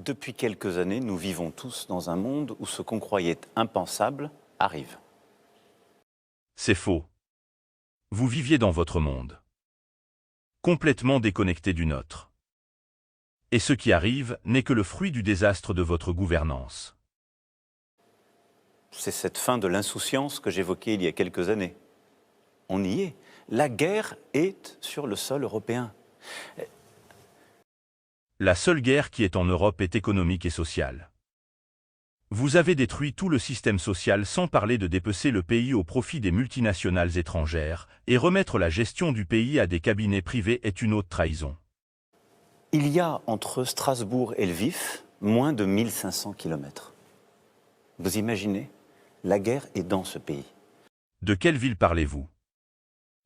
Depuis quelques années, nous vivons tous dans un monde où ce qu'on croyait impensable arrive. C'est faux. Vous viviez dans votre monde, complètement déconnecté du nôtre. Et ce qui arrive n'est que le fruit du désastre de votre gouvernance. C'est cette fin de l'insouciance que j'évoquais il y a quelques années. On y est. La guerre est sur le sol européen. La seule guerre qui est en Europe est économique et sociale. Vous avez détruit tout le système social sans parler de dépecer le pays au profit des multinationales étrangères, et remettre la gestion du pays à des cabinets privés est une haute trahison. Il y a entre Strasbourg et Lviv moins de 1500 kilomètres. Vous imaginez? La guerre est dans ce pays. De quelle ville parlez-vous?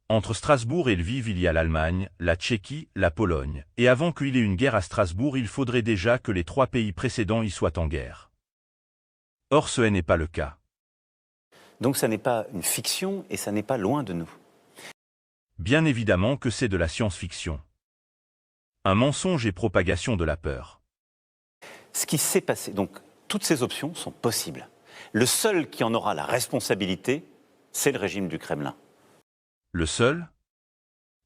Entre Strasbourg et Lviv, il y a l'Allemagne, la Tchéquie, la Pologne, et avant qu'il y ait une guerre à Strasbourg, il faudrait déjà que les 3 pays précédents y soient en guerre. Or, ce n'est pas le cas. Donc ça n'est pas une fiction et ça n'est pas loin de nous. Bien évidemment que c'est de la science-fiction. Un mensonge et propagation de la peur. Ce qui s'est passé, donc toutes ces options sont possibles. Le seul qui en aura la responsabilité, c'est le régime du Kremlin. Le seul?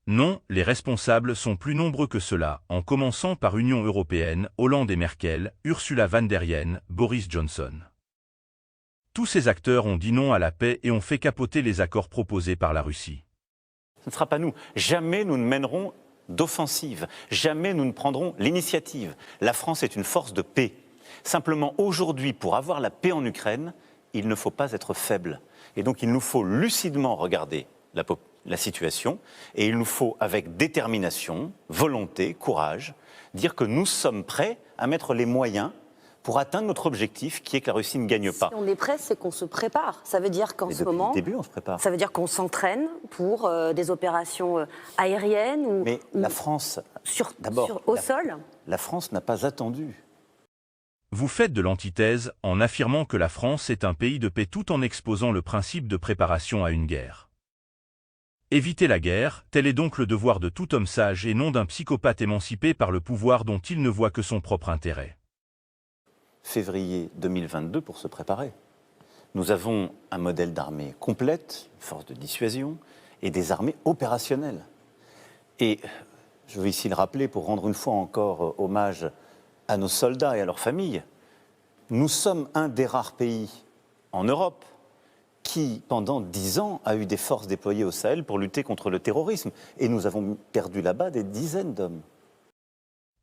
Non, les responsables sont plus nombreux que cela, en commençant par Union européenne, Hollande et Merkel, Ursula von der Leyen, Boris Johnson. Tous ces acteurs ont dit non à la paix et ont fait capoter les accords proposés par la Russie. Ce ne sera pas nous. Jamais nous ne mènerons d'offensive. Jamais nous ne prendrons l'initiative. La France est une force de paix. Simplement, aujourd'hui, pour avoir la paix en Ukraine, il ne faut pas être faible. Et donc, il nous faut lucidement regarder la situation et il nous faut, avec détermination, volonté, courage, dire que nous sommes prêts à mettre les moyens pour atteindre notre objectif qui est que la Russie ne gagne pas. Si on est prêt, c'est qu'on se prépare. Ça veut dire qu'en ce moment, depuis le début, on se prépare. Ça veut dire qu'on s'entraîne pour des opérations aériennes ou, mais la France, au sol. La France n'a pas attendu. Vous faites de l'antithèse en affirmant que la France est un pays de paix tout en exposant le principe de préparation à une guerre. Éviter la guerre, tel est donc le devoir de tout homme sage et non d'un psychopathe émancipé par le pouvoir dont il ne voit que son propre intérêt. Février 2022 pour se préparer. Nous avons un modèle d'armée complète, une force de dissuasion et des armées opérationnelles. Et je veux ici le rappeler pour rendre une fois encore hommage à nos soldats et à leurs familles. Nous sommes un des rares pays en Europe qui, pendant 10 ans, a eu des forces déployées au Sahel pour lutter contre le terrorisme. Et nous avons perdu là-bas des dizaines d'hommes.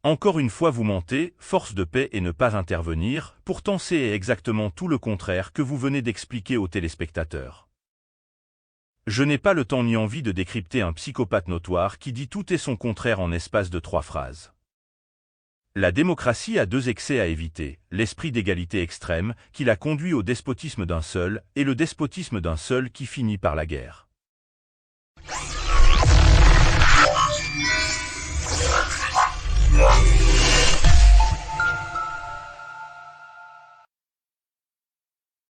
Encore une fois vous mentez, force de paix et ne pas intervenir, pourtant c'est exactement tout le contraire que vous venez d'expliquer aux téléspectateurs. Je n'ai pas le temps ni envie de décrypter un psychopathe notoire qui dit tout et son contraire en espace de 3 phrases. La démocratie a 2 excès à éviter, l'esprit d'égalité extrême, qui l'a conduit au despotisme d'un seul, et le despotisme d'un seul qui finit par la guerre.